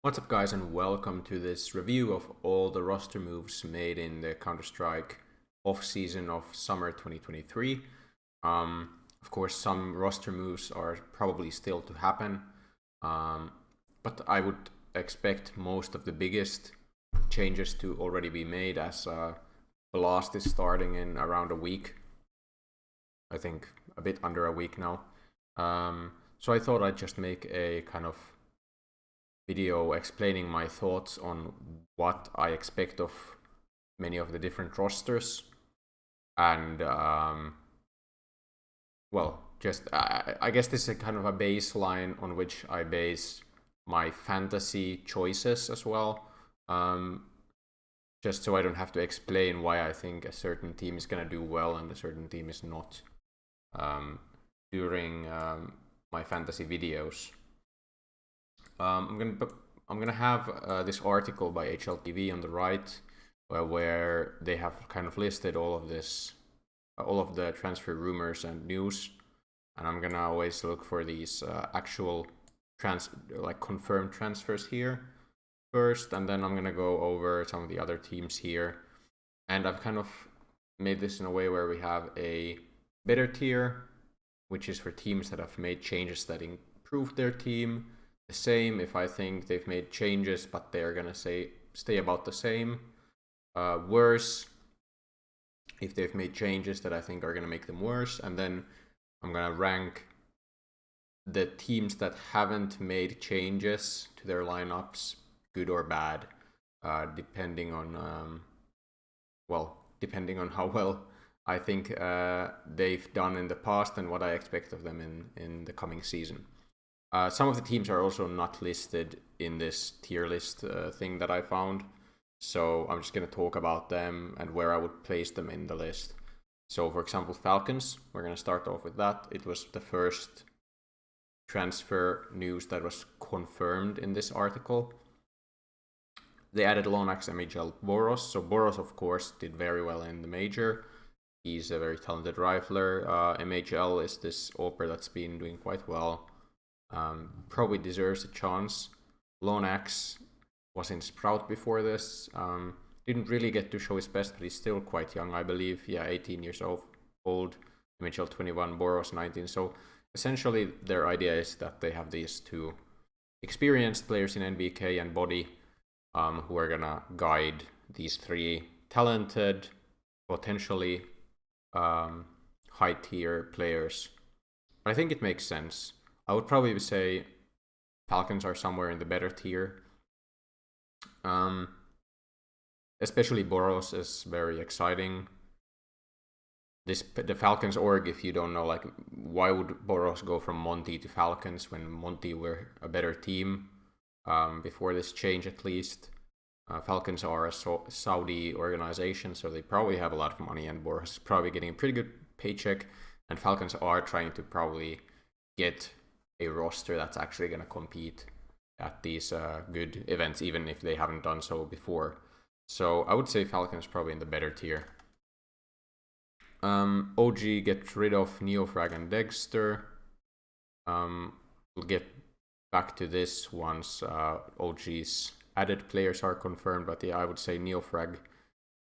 What's up, guys, and welcome to this review of all the roster moves made in the Counter-Strike off-season of summer 2023. Of course, some roster moves are probably still to happen, but I would expect most of the biggest changes to already be made as Blast is starting in around a week. I think a bit under a week now. So I thought I'd just make a kind of video explaining my thoughts on what I expect of many of the different rosters, and just I guess this is a kind of a baseline on which I base my fantasy choices as well. Just so I don't have to explain why I think a certain team is gonna do well and a certain team is not during my fantasy videos. I'm gonna have this article by HLTV on the right, where they have kind of listed all of the transfer rumors and news, and I'm gonna always look for these actual confirmed transfers here first, and then I'm gonna go over some of the other teams here. And I've kind of made this in a way where we have a better tier, which is for teams that have made changes that improved their team. The same if I think they've made changes but they're gonna stay about the same. Worse if they've made changes that I think are gonna make them worse. And then I'm gonna rank the teams that haven't made changes to their lineups, good or bad, depending on how well I think they've done in the past and what I expect of them in the coming season. Some of the teams are also not listed in this tier list thing that I found, so I'm just going to talk about them and where I would place them in the list. So, for example, Falcons, we're going to start off with that. It was the first transfer news that was confirmed in this article. They added Lonax MHL Boros. So Boros, of course, did very well in the major. He's a very talented rifler. MHL is this AWPer that's been doing quite well. Probably deserves a chance. Lonax was in Sprout before this. Didn't really get to show his best, but he's still quite young, I believe. Yeah, 18 years old. MHL 21, Boros 19. So essentially, their idea is that they have these two experienced players in NBK and Body, who are gonna guide these three talented, potentially high tier players. I think it makes sense. I would probably say Falcons are somewhere in the better tier. Especially Boros is very exciting. The Falcons org, if you don't know, like, why would Boros go from Monty to Falcons when Monty were a better team before this change, at least? Falcons are a Saudi organization, so they probably have a lot of money, and Boros is probably getting a pretty good paycheck. And Falcons are trying to probably get a roster that's actually going to compete at these good events, even if they haven't done so before. So I would say Falcons probably in the better tier. OG gets rid of Neofrag and Dexter. We'll get back to this once OG's added players are confirmed, but yeah, I would say Neofrag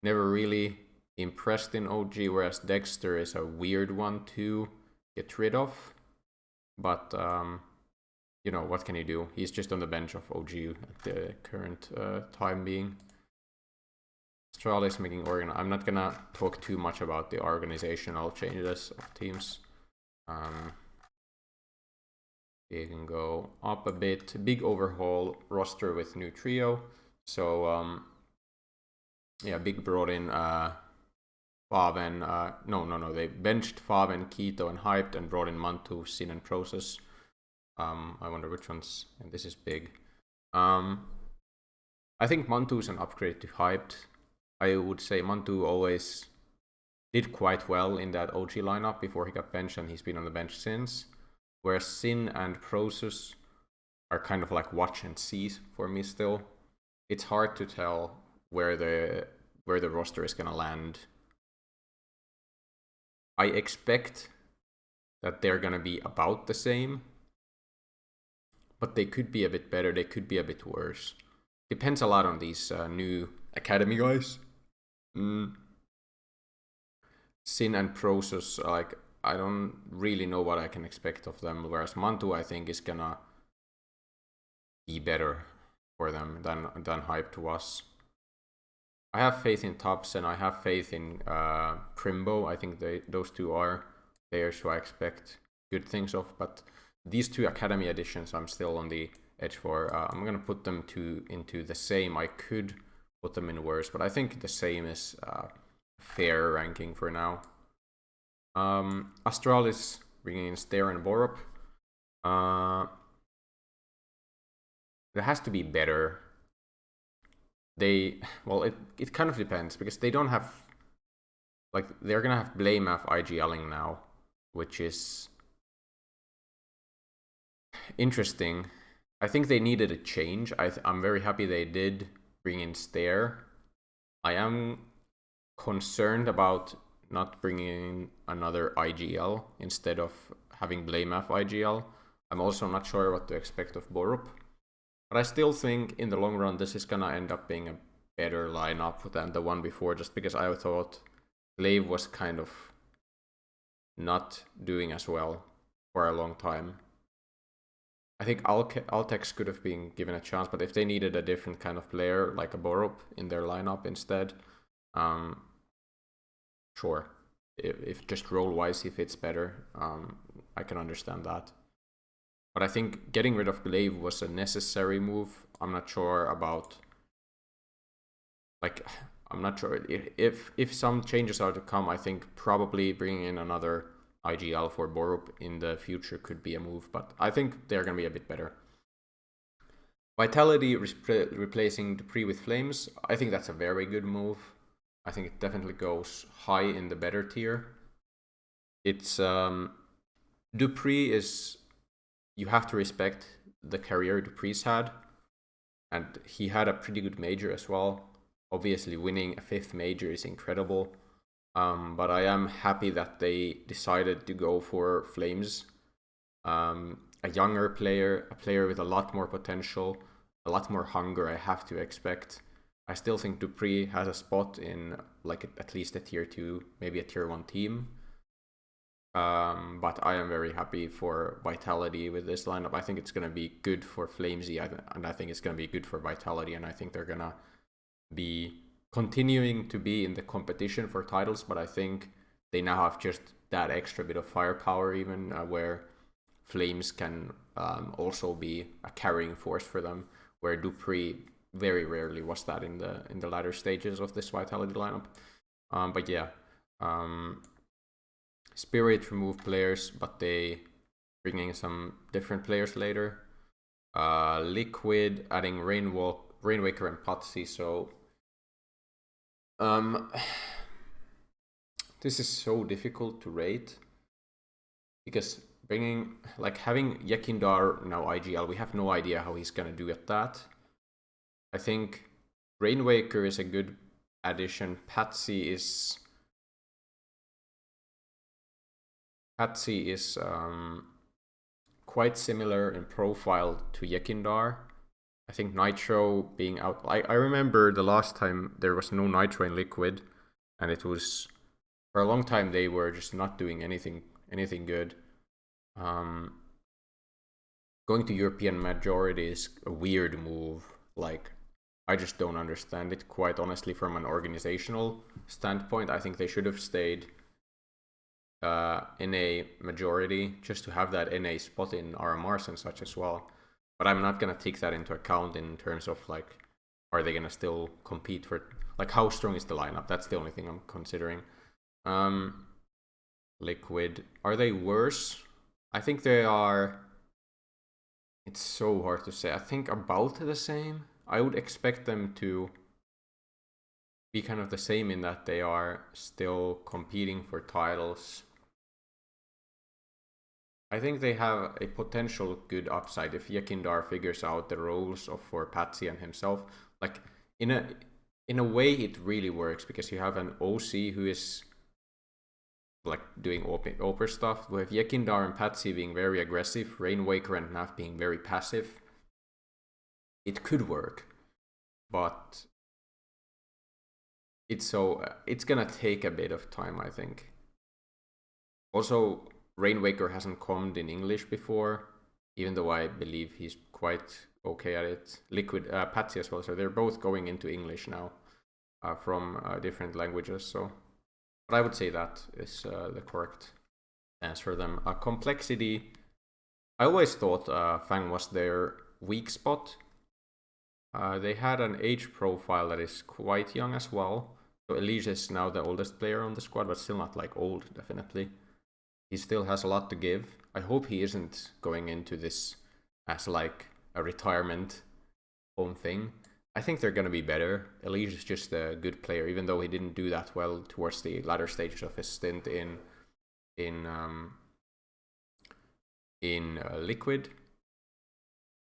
never really impressed in OG, whereas Dexter is a weird one to get rid of. But what can you do? He's just on the bench of OG at the current time being. Astralis making I'm not gonna talk too much about the organizational changes of teams. You can go up a bit. Big overhaul roster with new trio. So Big brought in Faven. No. They benched Faven, Keto, and Hyped, and brought in Mantu, Sin, and Process. I wonder which ones. And this is Big. I think Mantu's an upgrade to Hyped. I would say Mantu always did quite well in that OG lineup before he got benched, and he's been on the bench since. Whereas Sin and Process are kind of like watch and see for me still. It's hard to tell where the roster is gonna land. I expect that they're gonna be about the same, but they could be a bit better. They could be a bit worse. Depends a lot on these new academy guys. Sin and Prosus, like, I don't really know what I can expect of them. Whereas Mantu, I think, is gonna be better for them than Hype was. I have faith in Tubbs and I have faith in Primbo. I think those two are players who I expect good things of. But these two academy additions, I'm still on the edge for. I'm gonna put them into the same. I could put them in worse, but I think the same is fair ranking for now. Astralis bringing in Stair and Borup. It has to be better. It kind of depends because they don't have, like, they're gonna have Blamaf IGLing now, which is interesting. I think they needed a change. I'm very happy they did bring in Stair. I am concerned about not bringing in another IGL instead of having Blamaf IGL. I'm also not sure what to expect of Borup. But I still think in the long run this is gonna end up being a better lineup than the one before, just because I thought Glaive was kind of not doing as well for a long time. I think Altex could have been given a chance, but if they needed a different kind of player, like a Borup in their lineup instead, sure. If just role-wise he fits better, I can understand that. But I think getting rid of Glaive was a necessary move. I'm not sure about, like, I'm not sure if some changes are to come. I think probably bringing in another IGL for Borup in the future could be a move, but I think they're gonna be a bit better. Vitality replacing Dupree with Flames, I think that's a very good move. I think it definitely goes high in the better tier. It's Dupree is, you have to respect the career Dupree's had, and he had a pretty good major as well. Obviously winning a 5th major is incredible, but I am happy that they decided to go for Flames. A younger player, a player with a lot more potential, a lot more hunger, I have to expect. I still think Dupree has a spot in, like, at least a tier 2, maybe a tier 1 team. But I am very happy for Vitality with this lineup. I think it's going to be good for Flamesy, and I think it's going to be good for Vitality, and I think they're going to be continuing to be in the competition for titles, but I think they now have just that extra bit of firepower even, where Flames can also be a carrying force for them, where Dupree very rarely was that in the latter stages of this Vitality lineup. But yeah, Spirit remove players, but they bringing some different players later. Liquid adding Rainwaker and Patsy. So this is so difficult to rate because having Yekindar now IGL, we have no idea how he's gonna do at that. I think Rainwaker is a good addition. Patsy is quite similar in profile to Yekindar. I think Nitro being out, I remember the last time there was no Nitro in Liquid, and it was, for a long time they were just not doing anything good. Going to European majority is a weird move. Like, I just don't understand it, quite honestly. From an organizational standpoint, I think they should have stayed NA majority, just to have that NA spot in RMRs and such as well. But I'm not gonna take that into account in terms of, like, are they gonna still compete for, like, how strong is the lineup? That's the only thing I'm considering. Liquid, are they worse? I think they are. It's so hard to say. I think about the same. I would expect them to be kind of the same in that they are still competing for titles. I think they have a potential good upside if Yekindar figures out the roles for Patsy and himself. Like, in a way it really works, because you have an OC who is like doing OP stuff, with Yekindar and Patsy being very aggressive, Rainwaker and Naf being very passive, it could work, but it's gonna take a bit of time, I think. Also, Rainwaker hasn't commed in English before, even though I believe he's quite okay at it. Liquid, Patsy as well, so they're both going into English now from different languages. So, but I would say that is the correct answer for them. Complexity, I always thought Fang was their weak spot. They had an age profile that is quite young as well. So Elise is now the oldest player on the squad, but still not like old, definitely. He still has a lot to give. I hope he isn't going into this as like a retirement home thing. I think they're going to be better. Elise is just a good player, even though he didn't do that well towards the latter stages of his stint in Liquid.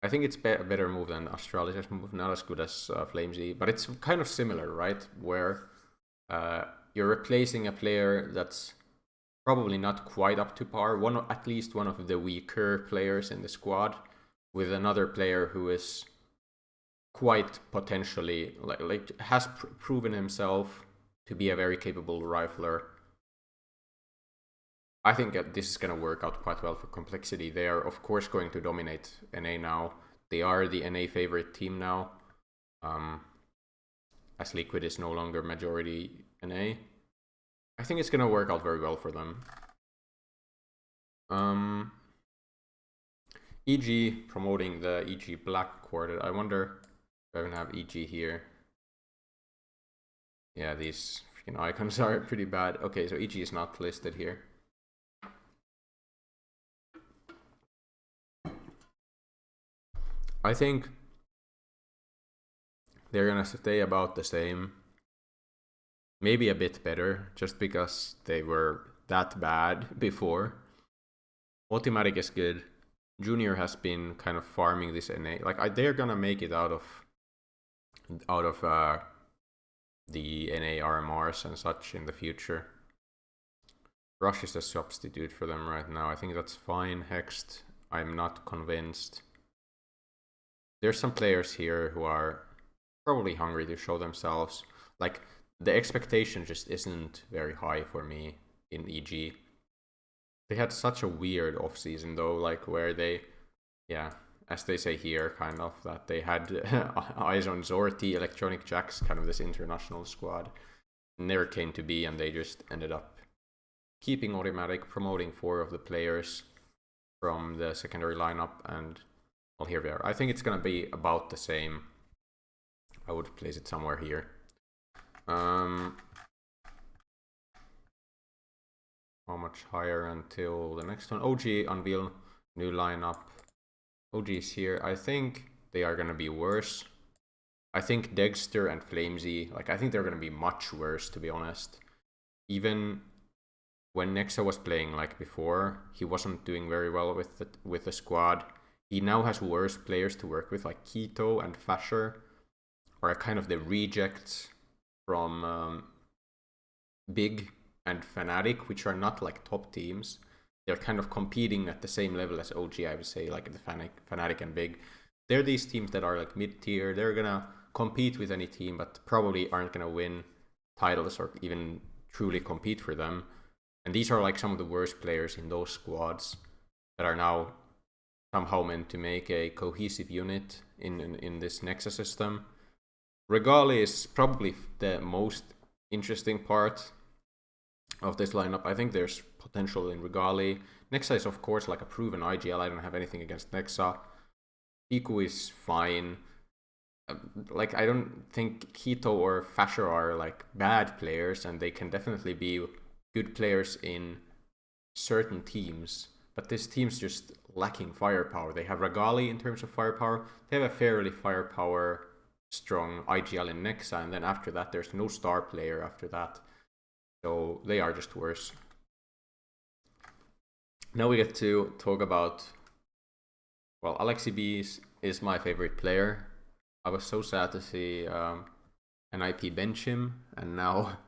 I think it's a better move than Astralis' move, not as good as Flamesy, but it's kind of similar, right? Where you're replacing a player that's probably not quite up to par, at least one of the weaker players in the squad, with another player who is quite potentially like has proven himself to be a very capable rifler. I think that this is going to work out quite well for Complexity. They are, of course, going to dominate NA now. They are the NA favorite team now, as Liquid is no longer majority NA. I think it's going to work out very well for them. EG promoting the EG Black Quartet. I wonder if I even have EG here. Yeah, these freaking icons are pretty bad. Okay, so EG is not listed here. I think they're gonna stay about the same. Maybe a bit better, just because they were that bad before. Automatic is good. Junior has been kind of farming this NA. Like they're gonna make it out of the NA RMRs and such in the future. Rush is a substitute for them right now. I think that's fine. Hexed, I'm not convinced. There's some players here who are probably hungry to show themselves. Like, the expectation just isn't very high for me in EG. They had such a weird offseason though, like where they, yeah, as they say here, kind of, that they had eyes on Zorti, Electronic Jacks, kind of this international squad. Never came to be, and they just ended up keeping Automatic, promoting 4 of the players from the secondary lineup, and well, here we are. I think it's gonna be about the same. I would place it somewhere here. How much higher until the next one? OG unveil new lineup. OG is here. I think they are gonna be worse. I think Dexter and Flamesy, like I think they're gonna be much worse, to be honest. Even when Nexa was playing like before, he wasn't doing very well with the squad. He now has worse players to work with, like Keto and Fasher, are kind of the rejects from Big and Fnatic, which are not like top teams. They're kind of competing at the same level as OG, I would say, like the Fnatic and Big. They're these teams that are like mid-tier. They're gonna compete with any team, but probably aren't gonna win titles or even truly compete for them. And these are like some of the worst players in those squads that are now somehow meant to make a cohesive unit in this Nexa system. Regali is probably the most interesting part of this lineup. I think there's potential in Regali. Nexa is of course like a proven IGL. I don't have anything against Nexa. Iku is fine. Like I don't think Keto or Fasher are like bad players, and they can definitely be good players in certain teams. But this team's just lacking firepower. They have Regali in terms of firepower. They have a fairly firepower strong IGL in Nexa, and then after that there's no star player after that. So they are just worse. Now we get to talk about, well, Alexi B is my favorite player. I was so sad to see an IP bench him, and now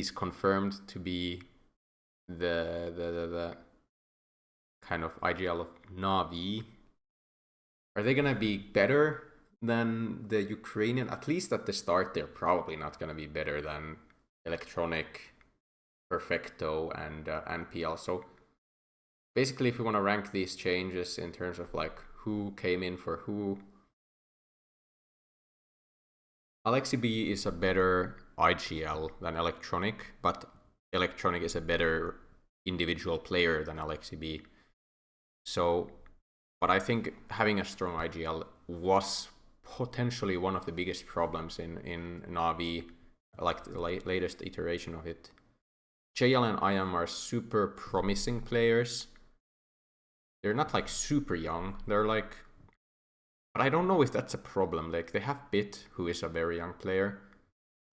he's confirmed to be the kind of IGL of Navi. Are they gonna be better than the Ukrainian? At least at the start, they're probably not gonna be better than Electronic, Perfecto, and NPL. So basically, if we want to rank these changes in terms of like who came in for who, Alexi B is a better IGL than Electronic, but Electronic is a better individual player than Alexi B. So, but I think having a strong IGL was potentially one of the biggest problems in Navi, like the latest iteration of it. JL and IM are super promising players. They're not like super young. They're like, but I don't know if that's a problem. Like they have Bit, who is a very young player.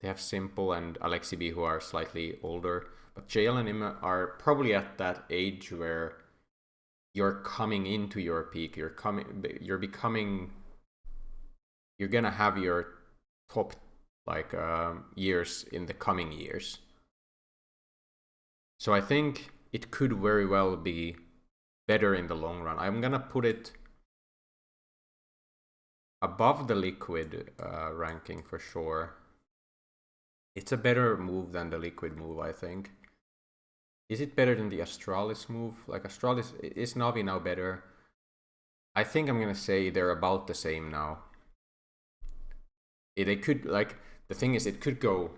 They have Simple and Alexi B, who are slightly older. But JL and IM are probably at that age where you're coming into your peak. You're gonna have your top like years in the coming years. So I think it could very well be better in the long run. I'm gonna put it above the Liquid ranking for sure. It's a better move than the Liquid move, I think. Is it better than the Astralis move? Like Astralis, is Navi now better? I think I'm gonna say they're about the same now. They could, like, the thing is, it could go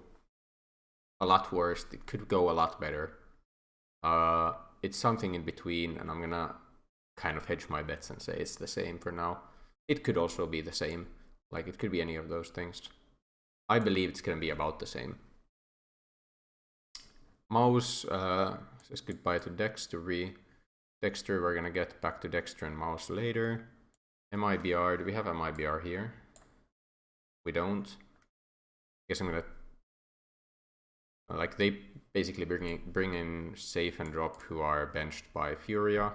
a lot worse. It could go a lot better. It's something in between, and I'm gonna kind of hedge my bets and say it's the same for now. It could also be the same. Like, it could be any of those things. I believe it's gonna be about the same. Mouse says goodbye to Dexter. We're gonna get back to Dexter and Mouse later. MIBR, do we have MIBR here? We don't. Guess I'm gonna like they basically bring in Safe and Drop, who are benched by Furia.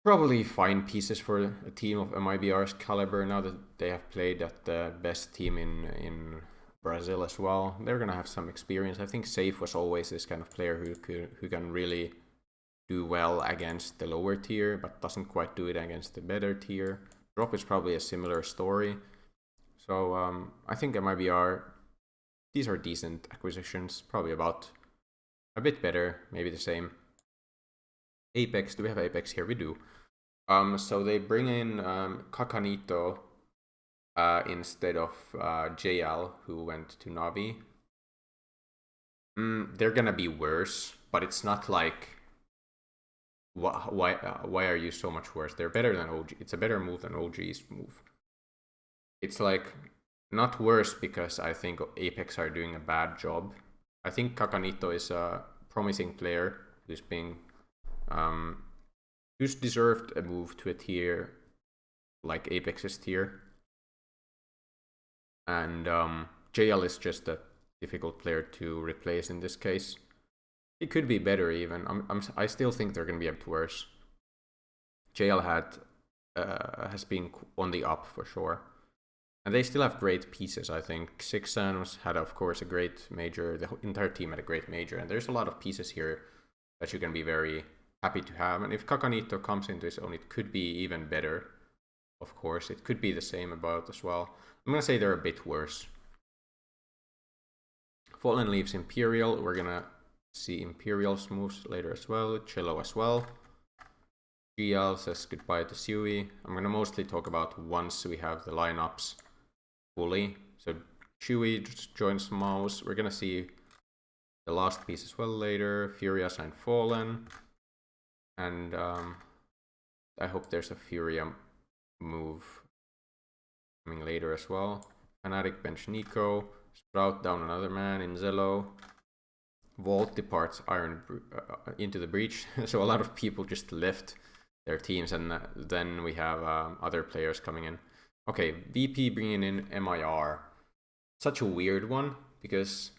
Probably fine pieces for a team of MIBR's caliber now that they have played at the best team in Brazil as well. They're gonna have some experience. I think Safe was always this kind of player who can really do well against the lower tier, but doesn't quite do it against the better tier. Drop is probably a similar story. So I think MIBR, these are decent acquisitions, probably about a bit better, maybe the same. Apex, do we have Apex here? We do. So they bring in Kakanito instead of JL, who went to Navi. They're gonna be worse, but it's not like why are you so much worse? They're better than OG. It's a better move than OG's move. It's like not worse because I think Apex are doing a bad job. I think Kakanito is a promising player who's being who's deserved a move to a tier like Apex's tier. And JL is just a difficult player to replace in this case. It could be better even. I still think they're gonna be a bit worse. JL has been on the up for sure. And they still have great pieces, I think. Sixans had, of course, a great major. The entire team had a great major. And there's a lot of pieces here that you can be very happy to have. And if Kakanito comes into his own, it could be even better. Of course, it could be the same about as well. I'm going to say they're a bit worse. Fallen leaves Imperial. We're going to see Imperial's moves later as well. Cello as well. GL says goodbye to Sui. I'm going to mostly talk about once we have the lineups fully. So Chewy just joins Mouse. We're gonna see the last piece as well later. Furia signed Fallen. And I hope there's a Furia move coming later as well. Fnatic bench Nico. Sprout down another man in Zello. Vault departs Iron into the Breach. So a lot of people just left their teams, and then we have other players coming in. Okay, VP bringing in MIR. Such a weird one, because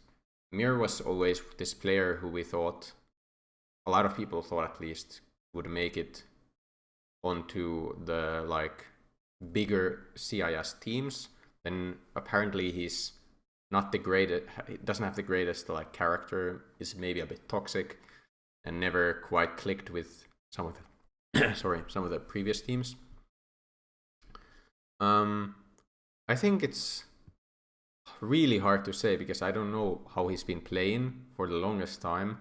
Mir was always this player who we thought, a lot of people thought at least, would make it onto the like bigger CIS teams. Then apparently he's not the greatest. It doesn't have the greatest like character. Is maybe a bit toxic, and never quite clicked with some of the some of the previous teams. I think it's really hard to say because I don't know how he's been playing for the longest time.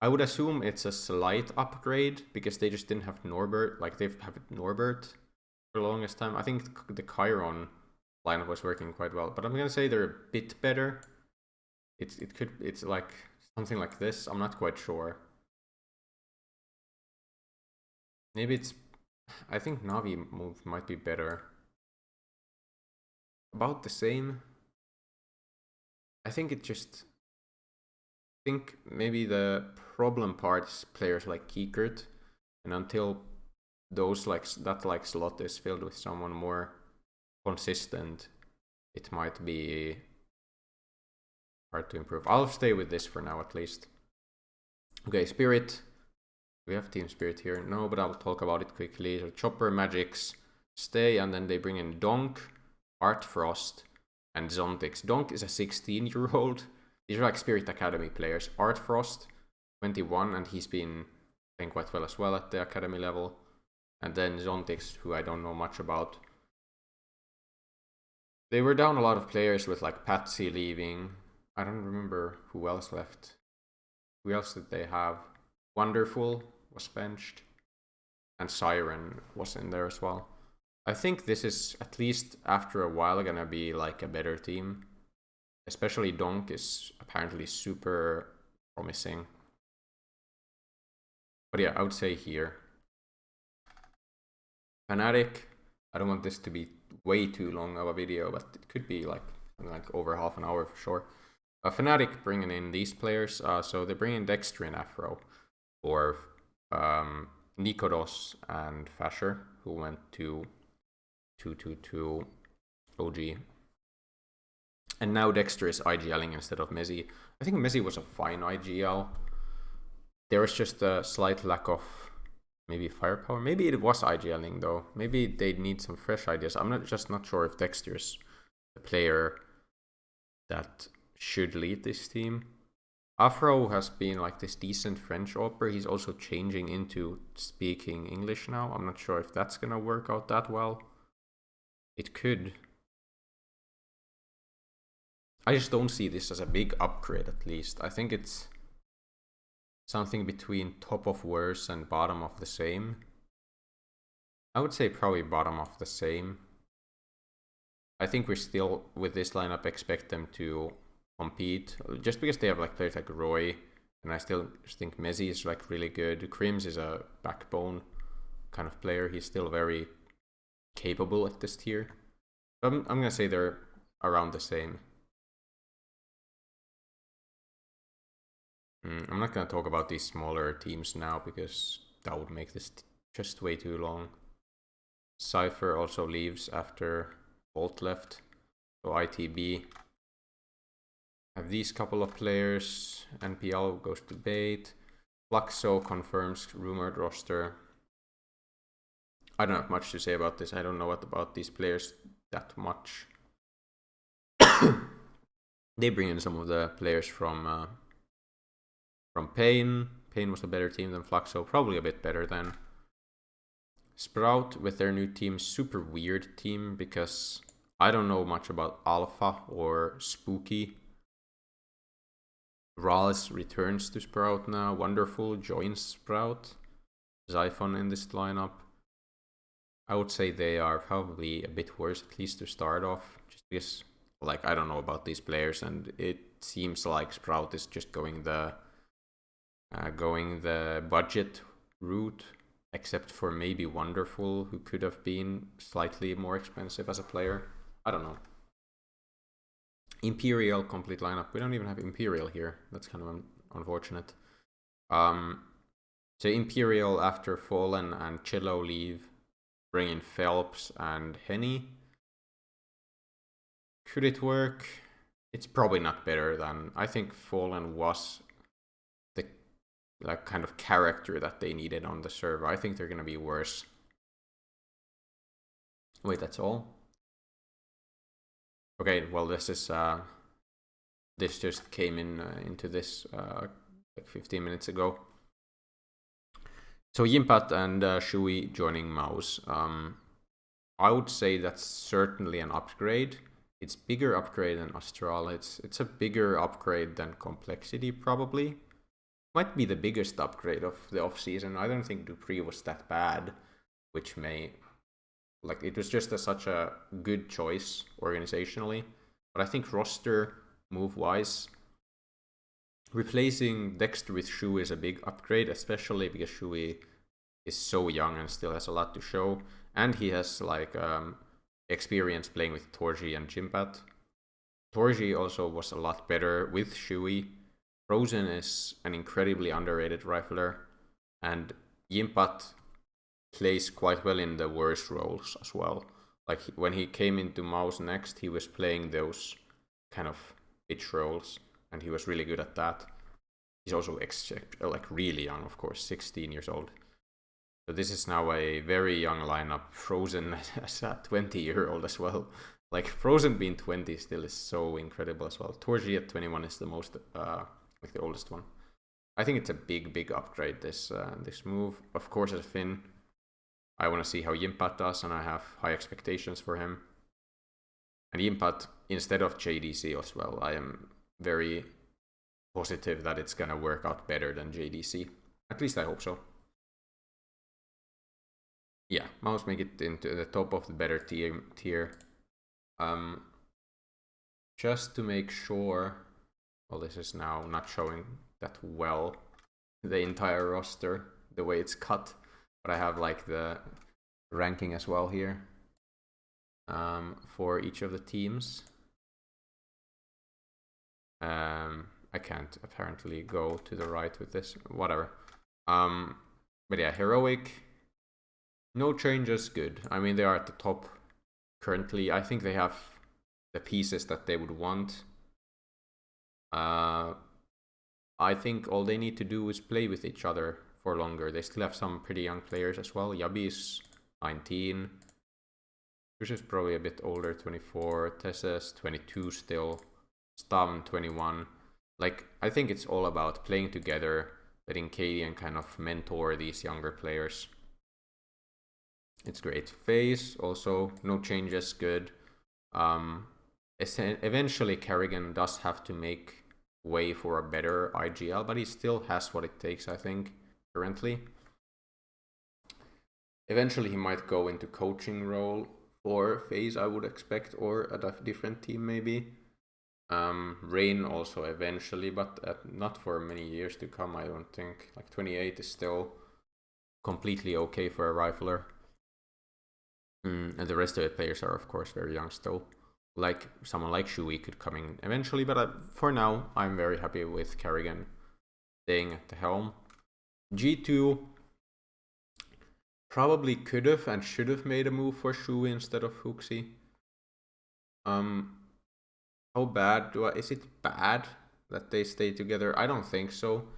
I would assume it's a slight upgrade because they just didn't have Norbert. Like they've had Norbert for the longest time. I think the Chiron lineup was working quite well, but I'm gonna say they're a bit better. It's like something like this. I'm not quite sure. Maybe it's. I think Navi move might be better. About the same. I think it just. I think maybe the problem part is players like Kiekert, and until those that slot is filled with someone more consistent, it might be hard to improve. I'll stay with this for now at least. Okay, Spirit. We have Team Spirit here. No, but I'll talk about it quickly. So Chopper, Magix stay, and then they bring in Donk, Art Frost, and Zontix. Donk is a 16-year-old. These are like Spirit Academy players. Art Frost, 21, and he's been playing quite well as well at the academy level. And then Zontix, who I don't know much about. They were down a lot of players with like Patsy leaving. I don't remember who else left. Who else did they have? Wonderful was benched. And Siren was in there as well. I think this is, at least after a while, gonna be like a better team. Especially Donk is apparently super promising. But yeah, I would say here. Fnatic, I don't want this to be way too long of a video, but it could be like over half an hour for sure. Fnatic bringing in these players, so they bring in Dexter and Afro, or Nikodos and Fasher, who went to 2-2-2 OG. And now Dexter is IGLing instead of Mezzi. I think Mezzi was a fine IGL. There was just a slight lack of maybe firepower. Maybe it was IGLing though. Maybe they need some fresh ideas. I'm not sure if Dexter's the player that should lead this team. Afro has been like this decent French opera. He's also changing into speaking English now. I'm not sure if that's gonna work out that well. It could. I just don't see this as a big upgrade, at least. I think it's something between top of worse and bottom of the same. I would say probably bottom of the same. I think we're still, with this lineup, expect them to compete. Just because they have like players like Roy, and I still think Mezzi is like really good. Crims is a backbone kind of player. He's still very capable at this tier. I'm gonna say they're around the same. I'm not going to talk about these smaller teams now because that would make this just way too long. Cypher also leaves after Bolt left. So ITB have these couple of players. NPL goes to Bait. Fluxo confirms rumored roster. I don't have much to say about this. I don't know about these players that much. They bring in some of the players from Pain. Pain was a better team than Fluxo, probably a bit better than Sprout with their new team. Super weird team because I don't know much about Alpha or Spooky. Raz returns to Sprout now. Wonderful joins Sprout. Xiphon in this lineup. I would say they are probably a bit worse, at least to start off, just because like I don't know about these players, and it seems like Sprout is just going the budget route, except for maybe Wonderful, who could have been slightly more expensive as a player. I don't know. Imperial complete lineup. We don't even have Imperial here. That's kind of unfortunate. So Imperial after Fallen and Chillo leave, bring in Phelps and Henny. Could it work? It's probably not better than, I think Fallen was like kind of character that they needed on the server. I think they're gonna be worse. Wait, that's all? Okay, well, this is this just came in into this like 15 minutes ago. So Yimpat and Shui joining Mouse. I would say that's certainly an upgrade. It's bigger upgrade than Astral. It's a bigger upgrade than Complexity probably. Might be the biggest upgrade of the off season. I don't think Dupree was that bad, which may like it was just such a good choice organizationally. But I think roster move wise, replacing Dexter with Shui is a big upgrade, especially because Shui is so young and still has a lot to show, and he has like experience playing with Torji and Jimpat. Torji also was a lot better with Shui. Frozen is an incredibly underrated rifler, and Yimpat plays quite well in the worst roles as well. Like when he came into Mouse next, he was playing those kind of bitch roles, and he was really good at that. He's also like really young, of course, 16 years old. So this is now a very young lineup. Frozen as a 20-year-old as well. Like Frozen being 20 still is so incredible as well. Torji at 21 is the most like the oldest one. I think it's a big upgrade this move. Of course, as Finn, I want to see how Yimpat does, and I have high expectations for him. And Yimpat instead of JDC as well. I am very positive that it's gonna work out better than JDC. At least I hope so. Yeah, Mouse make it into the top of the better tier. Just to make sure, well, this is now not showing that well, the entire roster, the way it's cut, but I have like the ranking as well here for each of the teams. I can't apparently go to the right with this, whatever. But yeah, Heroic, no changes, good. I mean, they are at the top currently. I think they have the pieces that they would want. I think all they need to do is play with each other for longer. They still have some pretty young players as well. Yabi is 19. Which is probably a bit older, 24. Tesses, 22 still. Stam, 21. Like, I think it's all about playing together, letting Cadian kind of mentor these younger players. It's great. FaZe, also, no changes, good. Eventually, Kerrigan does have to make way for a better IGL, but he still has what it takes, I think, currently. Eventually, he might go into coaching role for FaZe, I would expect, or at a different team, maybe. Rain also eventually, but not for many years to come, I don't think. Like 28 is still completely okay for a rifler. And the rest of the players are, of course, very young still. Like someone like Shui could come in eventually, but for now, I'm very happy with Kerrigan staying at the helm. G2 probably could have and should have made a move for Shui instead of Fuxi. How bad is it bad that they stay together? I don't think so.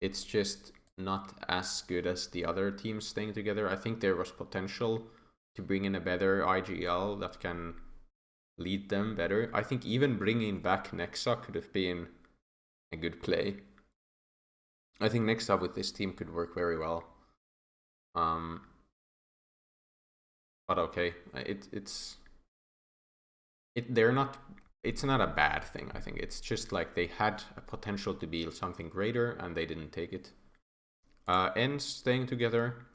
It's just not as good as the other teams staying together. I think there was potential to bring in a better IGL that can lead them better. I think even bringing back Nexa could have been a good play. I think Nexa with this team could work very well. But okay, it's not a bad thing. I think it's just like they had a potential to be something greater and they didn't take it. Ends staying together.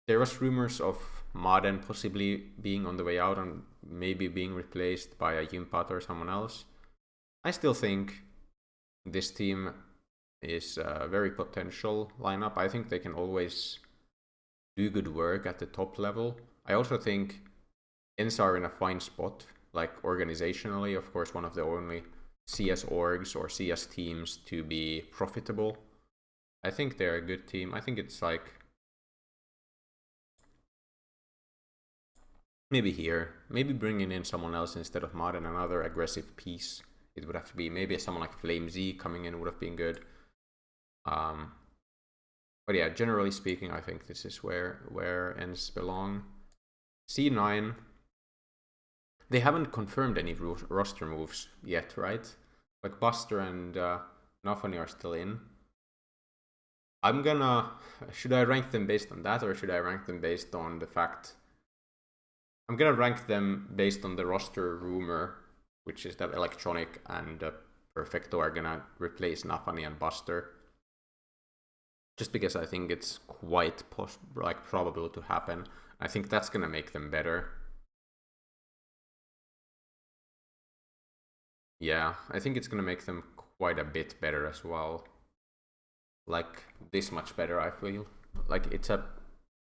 There was rumors of Maden possibly being on the way out and maybe being replaced by a Yimpat or someone else. I still think this team is a very potential lineup. I think they can always do good work at the top level. I also think Ents are in a fine spot, like organizationally, of course, one of the only CS orgs or CS teams to be profitable. I think they're a good team. I think it's like maybe here, maybe bringing in someone else instead of Mod and another aggressive piece. It would have to be maybe someone like Flame Z coming in would have been good. But yeah, generally speaking, I think this is where Ents belong. C9. They haven't confirmed any roster moves yet, right? Like Buster and Nafani are still in. I'm gonna... Should I rank them based on that, or should I rank them based on the fact... I'm gonna rank them based on the roster rumor, which is that Electronic and Perfecto are gonna replace Nafani and Buster. Just because I think it's quite probable to happen. I think that's gonna make them better. Yeah, I think it's gonna make them quite a bit better as well. Like, this much better, I feel. Like, it's a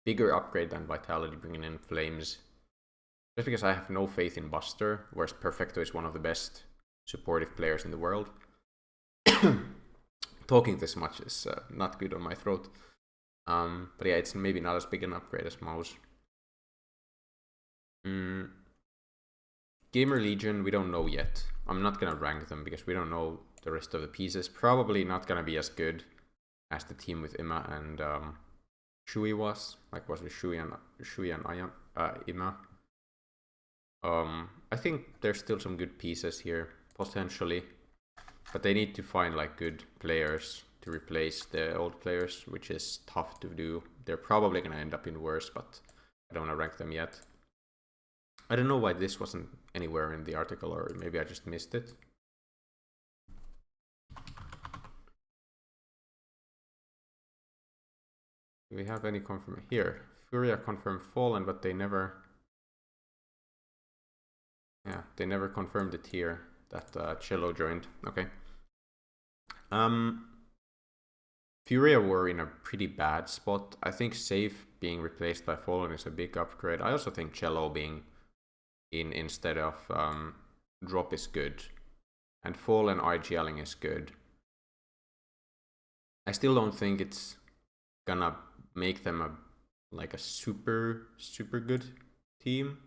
bigger upgrade than Vitality bringing in Flames. Just because I have no faith in Buster, whereas Perfecto is one of the best supportive players in the world. Talking this much is not good on my throat. But yeah, it's maybe not as big an upgrade as Mouse. Gamer Legion, we don't know yet. I'm not gonna rank them because we don't know the rest of the pieces. Probably not gonna be as good as the team with Ima and Shui was. Like, was with Shui and Ima. I think there's still some good pieces here, potentially. But they need to find like good players to replace the old players, which is tough to do. They're probably gonna end up in worse, but I don't wanna rank them yet. I don't know why this wasn't anywhere in the article, or maybe I just missed it. Do we have any confirmation here? Furia confirmed Fallen, but they never... Yeah, they never confirmed it here that Cello joined. Okay. Furia were in a pretty bad spot. I think Safe being replaced by Fallen is a big upgrade. I also think Cello being in instead of Drop is good. And Fallen IGLing is good. I still don't think it's gonna make them a super good team.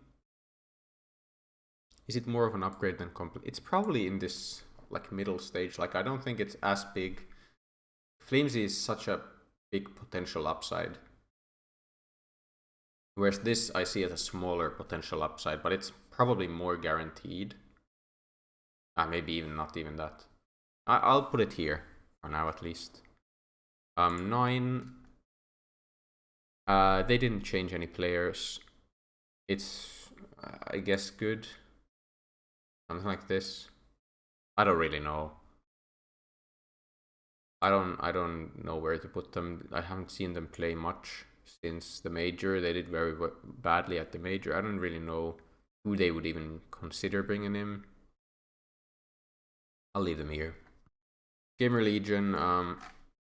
Is it more of an upgrade than complete? It's probably in this like middle stage. Like, I don't think it's as big. Flamesy is such a big potential upside. Whereas this I see as a smaller potential upside, but it's probably more guaranteed. Maybe even not even that. I'll put it here for now at least. 9. They didn't change any players. It's I guess good. Something like this. I don't really know. I don't know where to put them. I haven't seen them play much since the major. They did very badly at the major. I don't really know who they would even consider bringing in. I'll leave them here. Gamer Legion.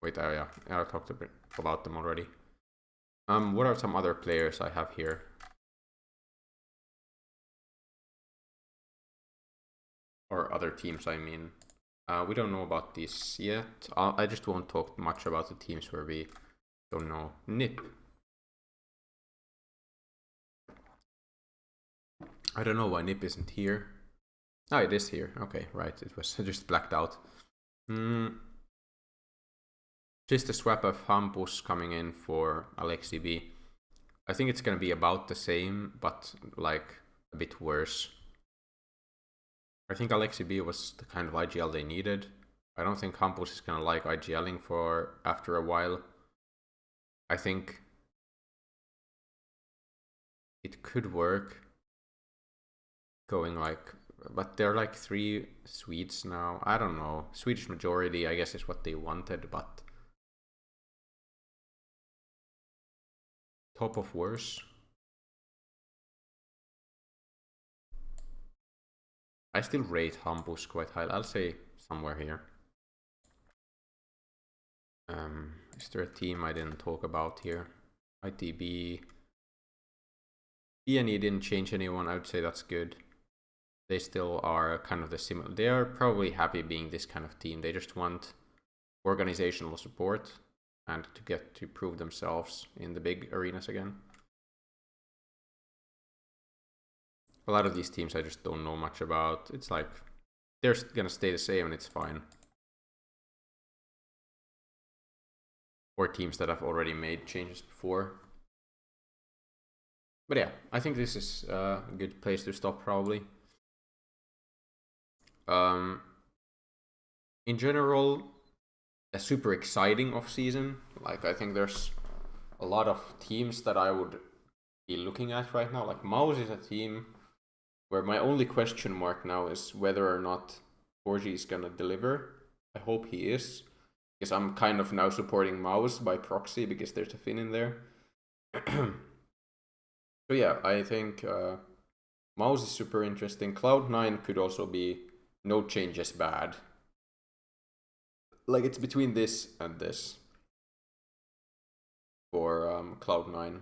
Wait, yeah, I talked a bit about them already. What are some other players I have here? Or other teams, I mean. We don't know about this yet. I just won't talk much about the teams where we don't know. Nip. I don't know why Nip isn't here. Oh, it is here. Okay, right. It was just blacked out. Just a swap of Hampus coming in for Alexi B. I think it's gonna be about the same, but like a bit worse. I think Alexi B was the kind of IGL they needed. I don't think Hampus is gonna like IGLing for after a while. I think it could work going like, but they're like 3 Swedes now. I don't know. Swedish majority, I guess, is what they wanted, but top of worse. I still rate Hampus quite high. I'll say somewhere here. Is there a team I didn't talk about here? ITB. BNE didn't change anyone. I would say that's good. They still are kind of the similar. They are probably happy being this kind of team. They just want organizational support and to get to prove themselves in the big arenas again. A lot of these teams I just don't know much about. It's like they're gonna stay the same and it's fine. Or teams that have already made changes before. But yeah, I think this is a good place to stop probably. In general, a super exciting off season. Like, I think there's a lot of teams that I would be looking at right now. Like, Mouse is a team where my only question mark now is whether or not 4G is gonna deliver. I hope he is, because I'm kind of now supporting Mouse by proxy because there's a Finn in there. So yeah, I think Mouse is super interesting. Cloud9 could also be no changes bad. Like, it's between this and this for Cloud9.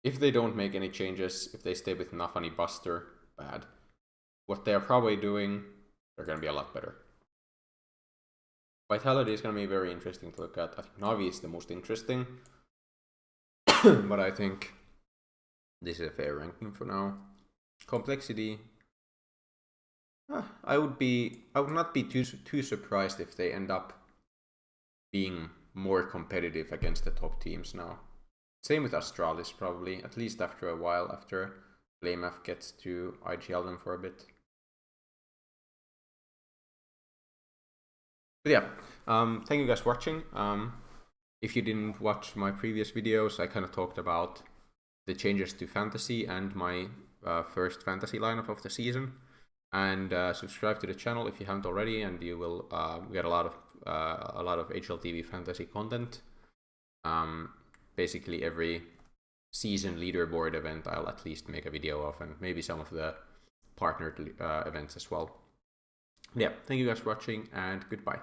If they don't make any changes, if they stay with Nafani Buster, bad. What they're probably doing, they're going to be a lot better. Vitality is going to be very interesting to look at. I think Navi is the most interesting. But I think this is a fair ranking for now. Complexity. I would not be too surprised if they end up being more competitive against the top teams now. Same with Astralis, probably, at least after a while, after BlameF gets to IGL them for a bit. But yeah, thank you guys for watching. If you didn't watch my previous videos, I kind of talked about the changes to fantasy and my first fantasy lineup of the season. And subscribe to the channel if you haven't already, and you will get a lot of HLTV fantasy content. Basically every season leaderboard event I'll at least make a video of, and maybe some of the partnered events as well. Yeah, thank you guys for watching, and goodbye.